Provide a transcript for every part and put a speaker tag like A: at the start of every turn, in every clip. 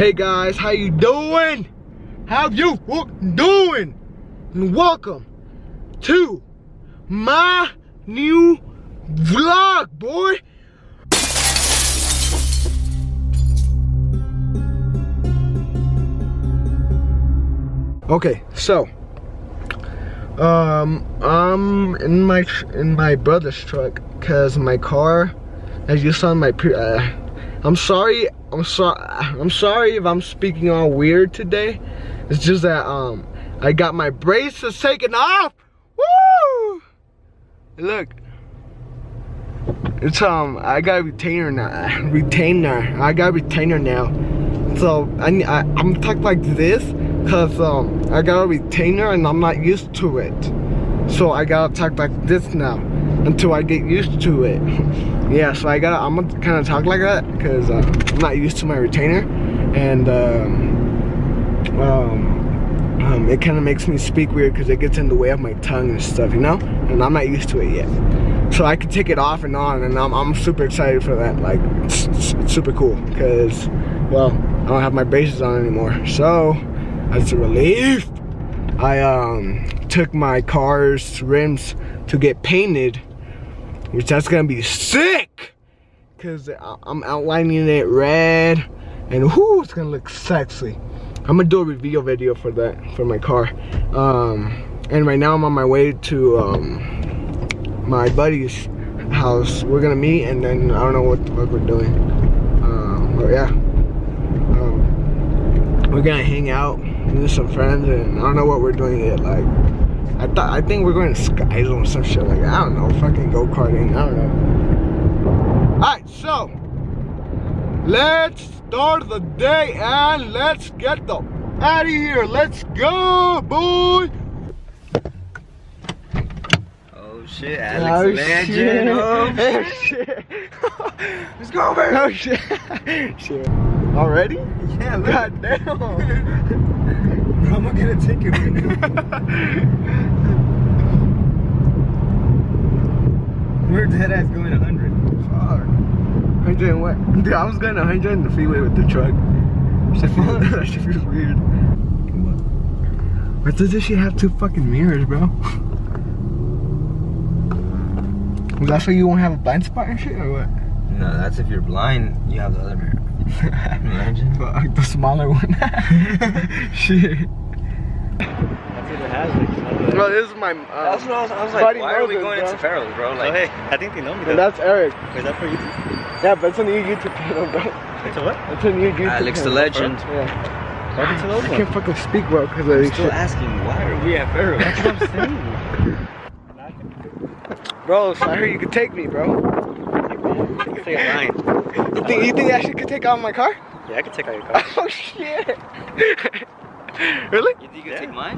A: Hey guys, how you doing? How you doing? And welcome to my new vlog, boy. Okay, so I'm in my brother's truck because my car, as you saw in my I'm sorry if I'm speaking all weird today. It's just that I got my braces taken off. Woo! Look, it's I got a retainer now. I got a retainer now. So I'm tucked like this because I got a retainer and I'm not used to it. So I gotta talk like this now until I get used to it. Yeah, so I'm gonna kind of talk like that because I'm not used to my retainer, and it kind of makes me speak weird because it gets in the way of my tongue and stuff, you know, and I'm not used to it yet. So I can take it off and on, and I'm super excited for that. Like, it's super cool because, well, I don't have my braces on anymore, so that's a relief. I took my car's rims to get painted, which that's gonna be sick, cause I'm outlining it red, and whoo, it's gonna look sexy. I'm gonna do a reveal video for that, for my car. And right now I'm on my way to my buddy's house. We're gonna meet, and then I don't know what the fuck we're doing. But yeah, we're gonna hang out with some friends, and I don't know what we're doing yet. Like, I think we're going to Sky Zone or some shit like that. I don't know, fucking go-karting, I don't know. Alright, so let's start the day and let's get the out of here. Let's go, boy.
B: Oh shit, Alex Legend. Oh shit.
A: Let's go, man. Oh shit. Shit. Already?
B: Yeah, look.
A: God damn.
B: I'm gonna get a ticket right now. We're dead ass going 100.
A: Fuck. 100 and what? Dude, I was going 100 in the freeway with the truck. That should be weird. Why does this shit have two fucking mirrors, bro? Was that so you won't have a blind spot and shit, or what?
B: No, that's if you're blind, you have the other mirror. Imagine.
A: Fuck, the smaller one. Shit. Bro, this is my
B: that's what I was like, why are we going into Farrell's, bro? Like,
C: oh, hey, I think they know me though.
A: And that's Eric.
C: Is that for you?
A: Yeah, but it's a new YouTube channel, bro.
C: It's a what?
A: It's a new YouTube
B: Alex
A: channel.
B: the Legend.
A: Yeah.
C: Welcome to those
A: I can't fucking speak well because of
B: I'm
A: this
B: still
A: shit.
B: asking, why are we at Farrell's?
C: That's what I'm saying.
A: Bro, so I heard you could take me, bro.
C: Say a line.
A: You think I actually could take out my car?
C: Yeah, I can take out your car.
A: Oh shit. Really?
B: You think you can take mine?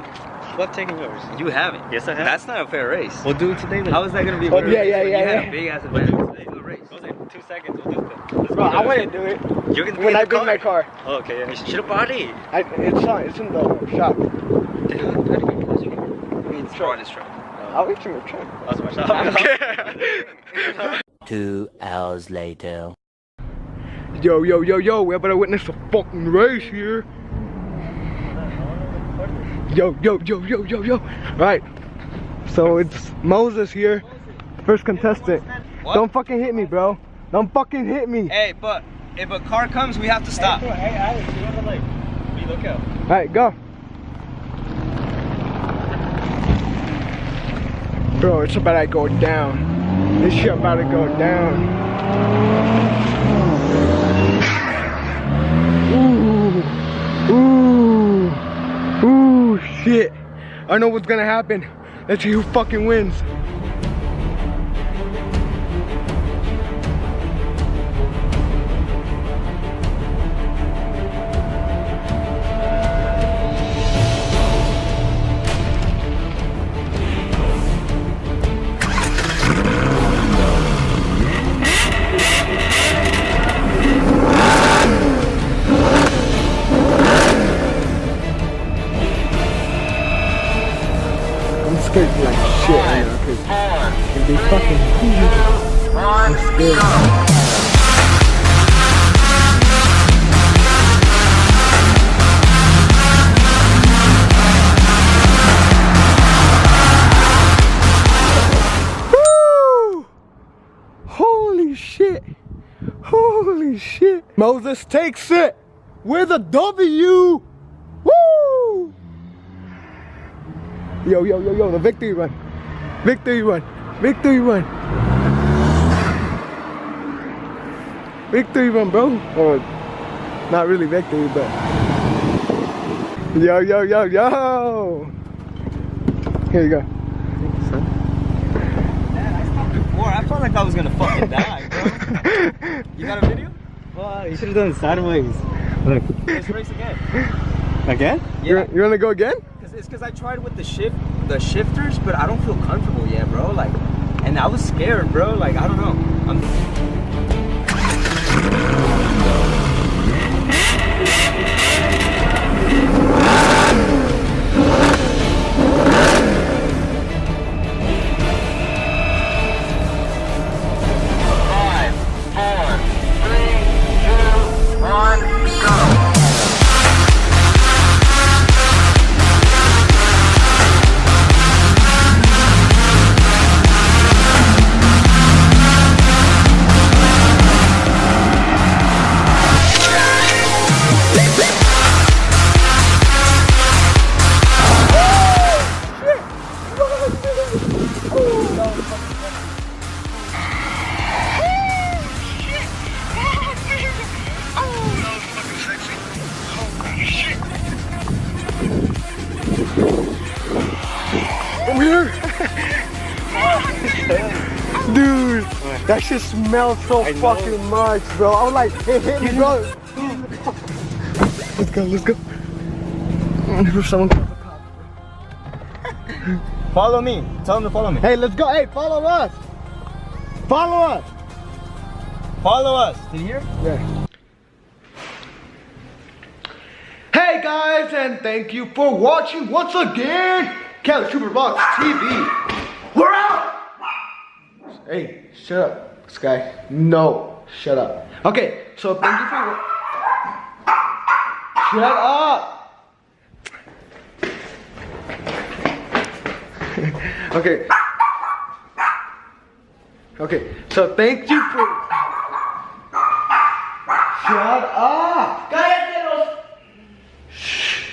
C: Well, I've taken yours.
B: You haven't.
C: Yes, I have.
B: That's not a fair race.
C: We'll do it today then.
B: How is that gonna be a
A: Oh,
B: fair
A: yeah,
B: race?
A: yeah,
B: when
A: yeah,
B: You had
A: yeah.
B: a big ass advantage today. Do a race.
C: It was like 2 seconds. We'll do it. Let's
A: Bro,
C: go
A: I
C: do
A: want
C: it.
A: to do it
B: You're gonna
A: when I bring my car.
C: Oh, okay, yeah.
B: Should have bought it.
A: It's in the shop.
B: I mean, it's on his truck.
A: I'll eat you in the truck.
C: That's my shot.
A: Okay.
D: 2 hours later.
A: Yo, we're about to witness a fucking race here. Yo. Right. So it's Moses here. First contestant.
B: What?
A: Don't fucking hit me, bro. Don't fucking hit me.
B: Hey, but if a car comes, we have to stop.
C: Hey, Alex, you wanna like be lookout?
A: Alright, go. Bro, it's about to go down. This shit about to go down. Ooh, shit. I know what's gonna happen. Let's see who fucking wins. scared like shit right now because if they fucking I'm scared. Moses takes it with a W. Woo! Yo, the victory run. Victory run. Victory run. Victory run, bro. Or not really victory, but yo. Here you go.
B: I felt like I was gonna fucking die, bro. You got a video?
C: Well, you should have done it sideways. Look.
B: Let's race again.
C: Again?
B: Yeah.
A: You're gonna go again?
B: It's because I tried with the shifters, but I don't feel comfortable yet, bro. Like, and I was scared, bro. Like, I don't know.
A: Dude, that shit smells so fucking much, bro. I was like, hey, hit me, bro. Let's go. Someone call the cops.
B: Follow me. Tell them to follow me.
A: Hey, let's go. Hey, follow us. Follow us.
B: Follow us. Did you hear?
A: Yeah. Hey guys, and thank you for watching once again. CaliSuperVlogstv. We're out. Hey, shut up, Sky. No, shut up. Okay, so thank you for. Shut up. Okay. Okay, so thank you for. Shut up. Shh.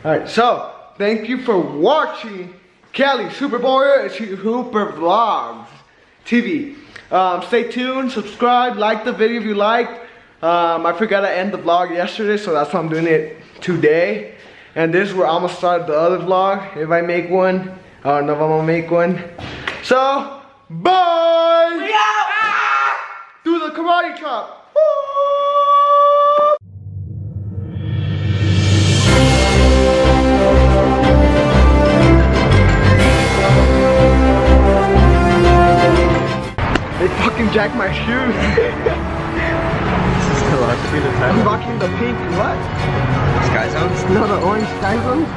A: Alright, so thank you for watching CaliSuperVlogstv. Stay tuned, subscribe, like the video if you liked. I forgot to end the vlog yesterday, so that's why I'm doing it today. And this is where I'm gonna start the other vlog if I make one. I don't know if I'm gonna make one. So, bye! We out! Do the karate chop! They fucking jacked my shoes.
C: This is the last few
A: I'm rocking the pink what?
B: Sky zones?
A: No, the orange sky zones.